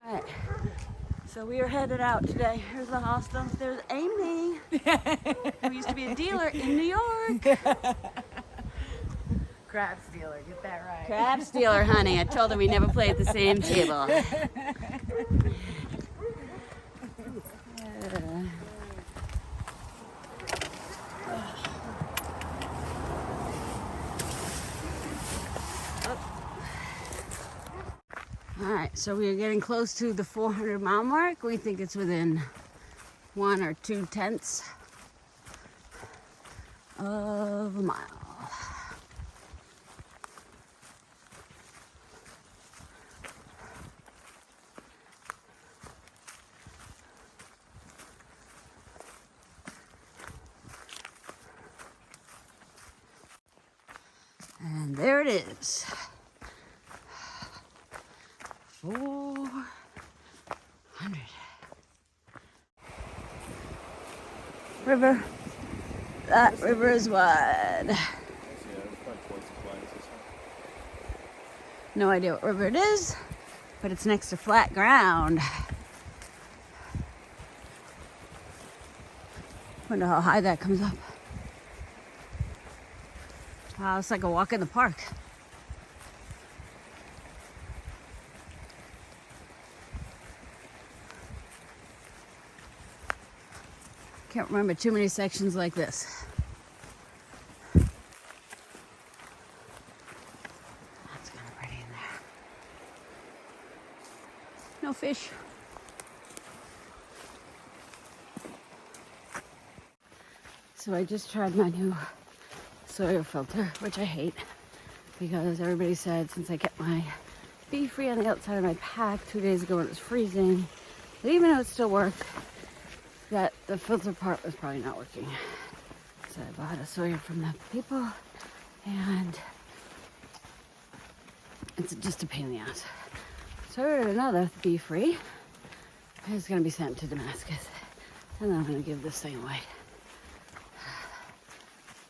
All right, so we are headed out today. Here's the hostel. There's Amy, who used to be a dealer in New York. Crab stealer, get that right. Crab stealer, honey. I told her we never play at the same table. All right, so we are getting close to the 400-mile mark. We think it's within 1 or 2 tenths of a mile. And there it is. 400. River. That river is wide. No idea what river it is, but it's next to flat ground. Wonder how high that comes up. Wow, it's like a walk in the park. Can't remember too many sections like this. That's kind of pretty in there. No fish. So I just tried my new soil filter, which I hate because everybody said since I kept my beef free on the outside of my pack 2 days ago when it was freezing, that even though it still worked, that the filter part was probably not working. So I bought a soya from the people, and it's just a pain in the ass. So I ordered another beef free. It's gonna be sent to Damascus, and then I'm gonna give this thing away.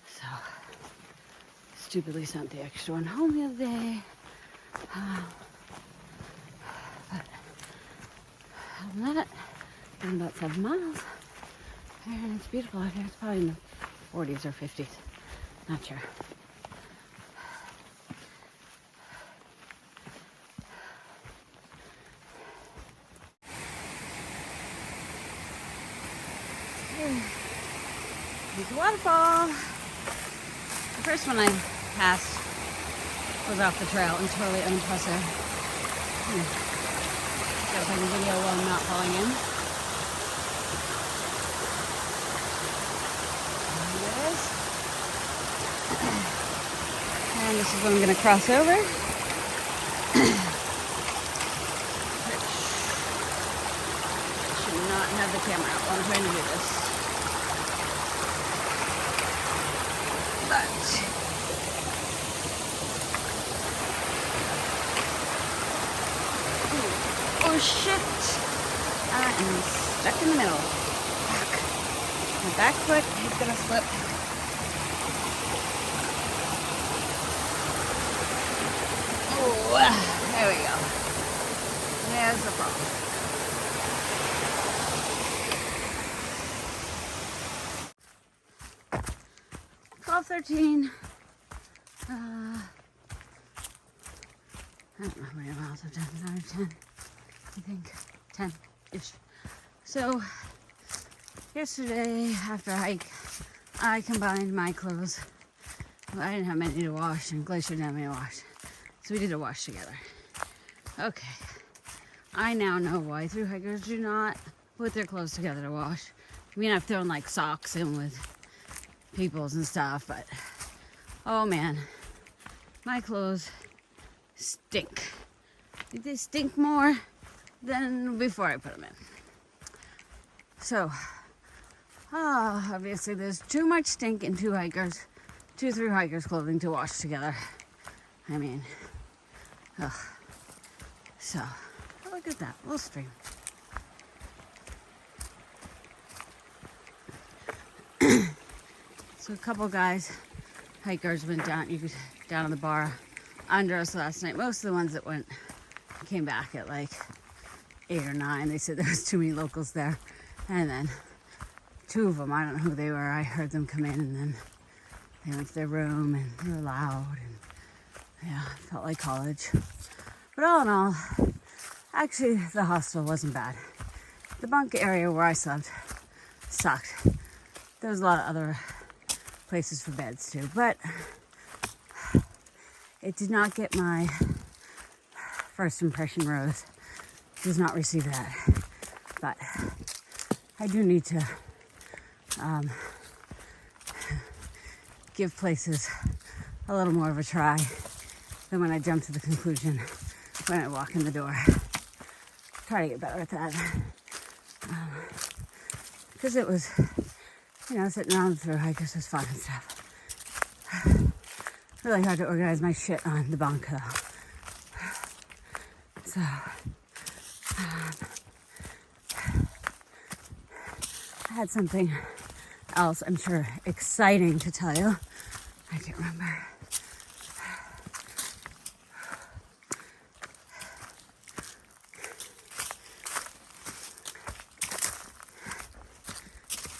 So stupidly sent the extra one home the other day. But other than that, I'm about 7 miles, and it's beautiful out here. It's probably in the 40s or 50s, not sure. There's a waterfall. The first one I passed was off the trail and totally unimpressive. Got like a video while I'm not falling in. And this is what I'm going to cross over. Should not have the camera out while I'm trying to do this. But oh shit! I am stuck in the middle. Fuck. My back foot is going to slip. There we go. There's the problem. Twelve, 13. I don't know how many miles I've done. Another 10. I think 10-ish. So yesterday after a hike, I combined my clothes. Well, I didn't have many to wash, and Glacier didn't have any to wash. So we did a wash together. Okay. I now know why thru hikers do not put their clothes together to wash. I mean, I've thrown like socks in with people's and stuff, but oh man, my clothes stink. They stink more than before I put them in. So, obviously there's too much stink in two thru hikers clothing to wash together. I mean, ugh. So, look at that, little stream. So a couple guys, hikers went down on the bar under us last night. Most of the ones that came back at like 8 or 9. They said there was too many locals there. And then 2 of them, I don't know who they were. I heard them come in, and then they went to their room, and they were loud. And yeah, it felt like college. But all in all, actually, the hostel wasn't bad. The bunk area where I slept sucked. There was a lot of other places for beds too, but it did not get my first impression rose. Does not receive that. But I do need to give places a little more of a try than when I jump to the conclusion when I walk in the door. Try to get better at that. Because it was, sitting around through hikers was fun and stuff. Really hard to organize my shit on the bunk though. So, I had something else, I'm sure, exciting to tell you. I can't remember.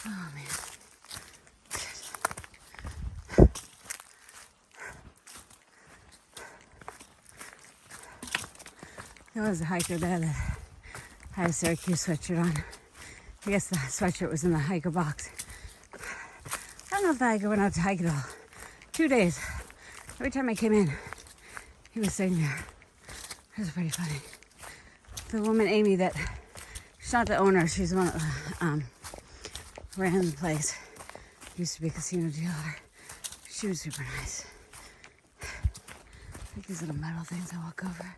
Oh man. There was a hiker there that had a Syracuse sweatshirt on. I guess the sweatshirt was in the hiker box. I don't know if the hiker went out to hike at all. 2 days. Every time I came in, he was sitting there. It was pretty funny. The woman, Amy, she's not the owner, she's the one that ran the place. Used to be a casino dealer. She was super nice. Like these little metal things I walk over.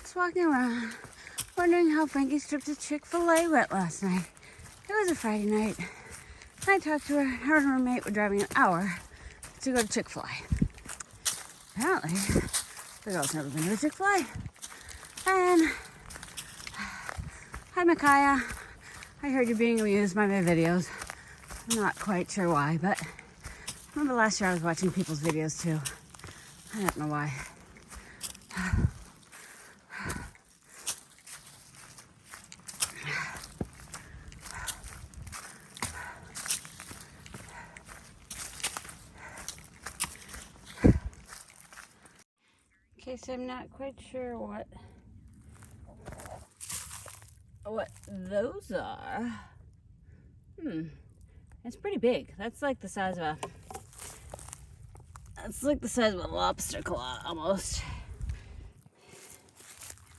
Just walking around, wondering how Frankie's trip to Chick-fil-A went last night. It was a Friday night. I talked to her. Her and her roommate were driving an hour to go to Chick-fil-A. Apparently, the girl's never been to a Chick-fil-A. And, hi Micaiah. I heard you being amused by my videos. I'm not quite sure why, but remember last year I was watching people's videos too. I don't know why. Okay, so I'm not quite sure what those are. It's pretty big. That's like the size of a lobster claw almost.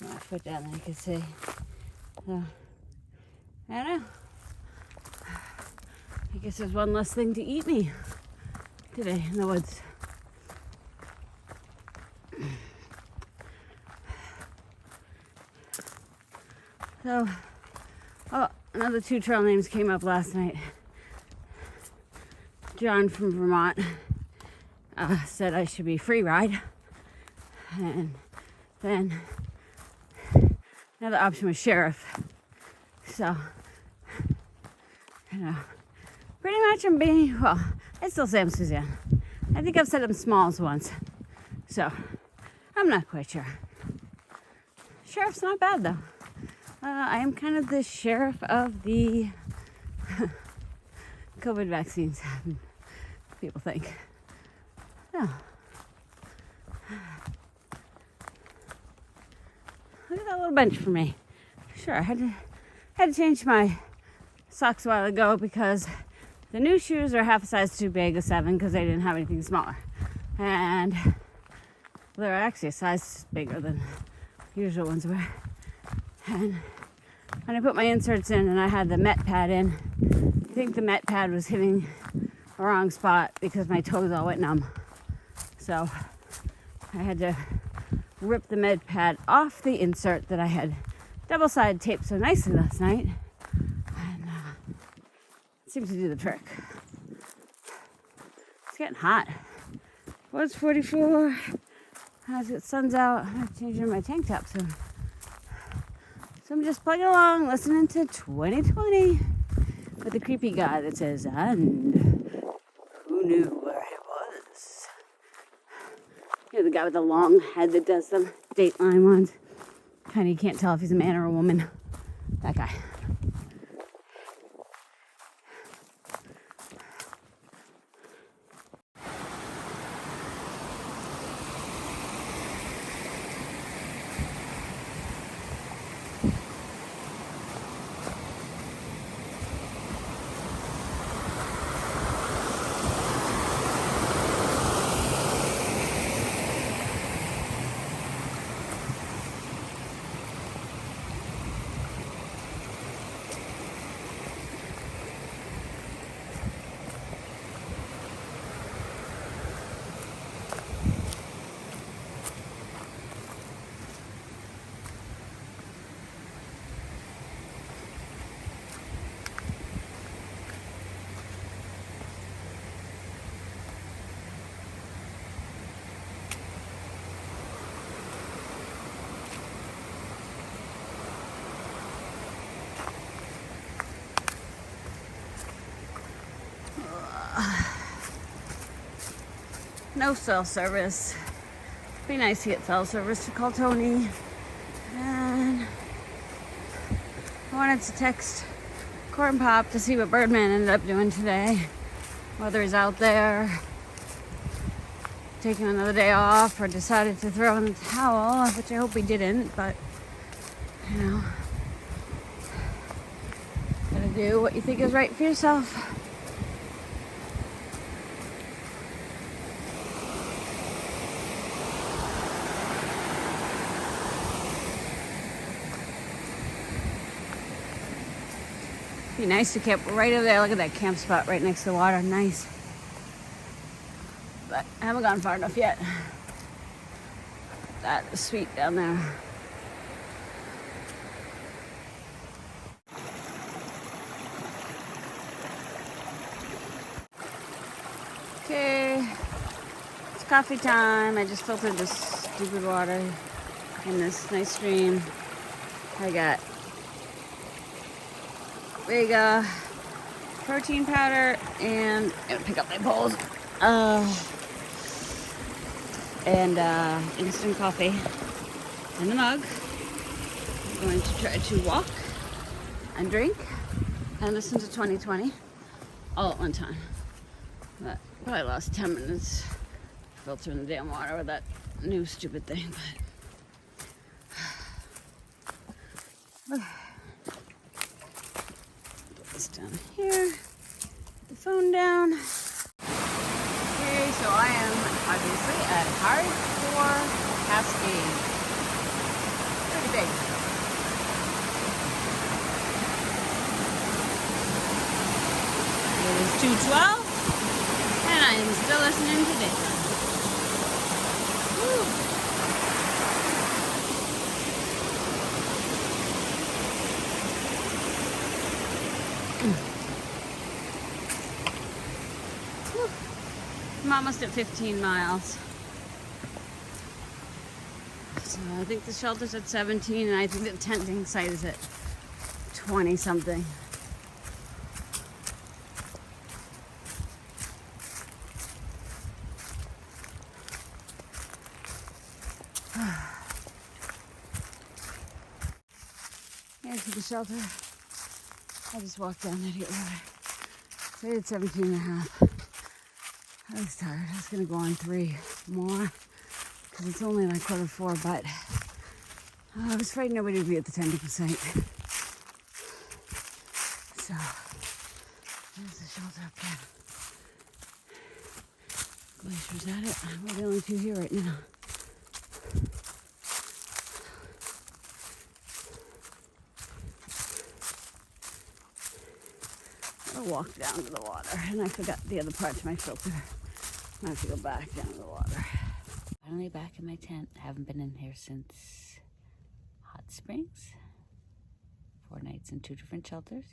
I'll put down there you can see. So, I don't know. I guess there's one less thing to eat me today in the woods. So, another 2 trail names came up last night. John from Vermont said I should be free ride. And then another option was sheriff. So, pretty much I'm being, well, I still say I'm Suzanne. I think I've said I'm Smalls once. So, I'm not quite sure. Sheriff's not bad though. I am kind of the sheriff of the COVID vaccines, people think. Oh. Look at that little bench for me. Sure, I had to change my socks a while ago because the new shoes are half a size too big, a 7, because they didn't have anything smaller. And they're actually a size bigger than the usual ones were. And when I put my inserts in and I had the Met pad in, I think the Met pad was hitting the wrong spot because my toes all went numb. So I had to rip the Met pad off the insert that I had double-sided taped so nicely last night. And it seems to do the trick. It's getting hot. Well, it's 44. As the sun's out, I'm changing my tank top soon. So I'm just plugging along, listening to 2020 with the creepy guy that says, and who knew where it was? You're the guy with the long head that does them Dateline ones. Kind of, you can't tell if he's a man or a woman. That guy. No cell service. Be nice to get cell service to call Tony. And I wanted to text Corn Pop to see what Birdman ended up doing today. Whether he's out there taking another day off or decided to throw in the towel, which I hope he didn't, but you know, gotta do what you think is right for yourself. Be nice to camp right over there. Look at that camp spot right next to the water. Nice. But I haven't gone far enough yet. That is sweet down there. Okay. It's coffee time. I just filtered this stupid water in this nice stream. I got big protein powder and I'm gonna pick up my bowls and instant coffee in the mug. I'm going to try to walk and drink and listen to 2020 all at one time. But probably lost 10 minutes filtering the damn water with that new stupid thing, but down here, the phone down. Okay, so I am obviously at Hardcore Cascade. Pretty big. It is 2:12, and I am still listening to Dateline. Woo. I'm almost at 15 miles. So I think the shelter's at 17 and I think the tenting site is at 20 something. Here's to the shelter. I just walked down there to get water. So I did 17 and a half. I was tired. I was going to go on 3 more because it's only like 3:45, but I was afraid nobody would be at the tenting site. So, there's the shelter up there. Glacier's at it. We're the only 2 here right now. I'll walk down to the water, and I forgot the other part to my filter. I have to go back down to the water. Finally back in my tent. I haven't been in here since Hot Springs. 4 nights in 2 different shelters.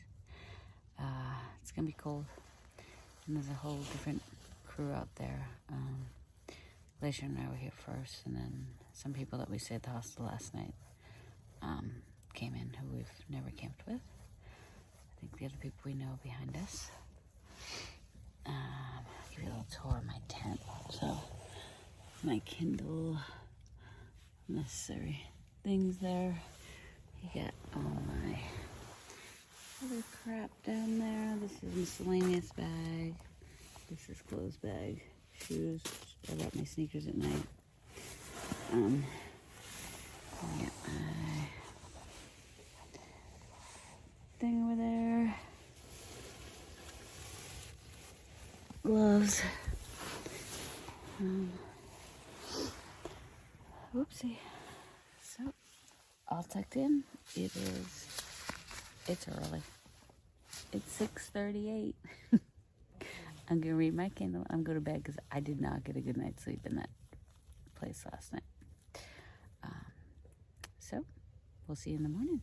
It's gonna be cold, and there's a whole different crew out there. Glacier and I were here first, and then some people that we stayed at the hostel last night came in who we've never camped with. I think the other people we know behind us. I'll give you a little tour of my tent. So, my Kindle necessary things there. You got all my other crap down there. This is miscellaneous bag. This is clothes bag. Shoes. I got my sneakers at night. I got my thing over there. Gloves. Whoopsie. So, all tucked in. It's early. It's 6:38. I'm going to read my Kindle. I'm going to bed because I did not get a good night's sleep in that place last night. So, we'll see you in the morning.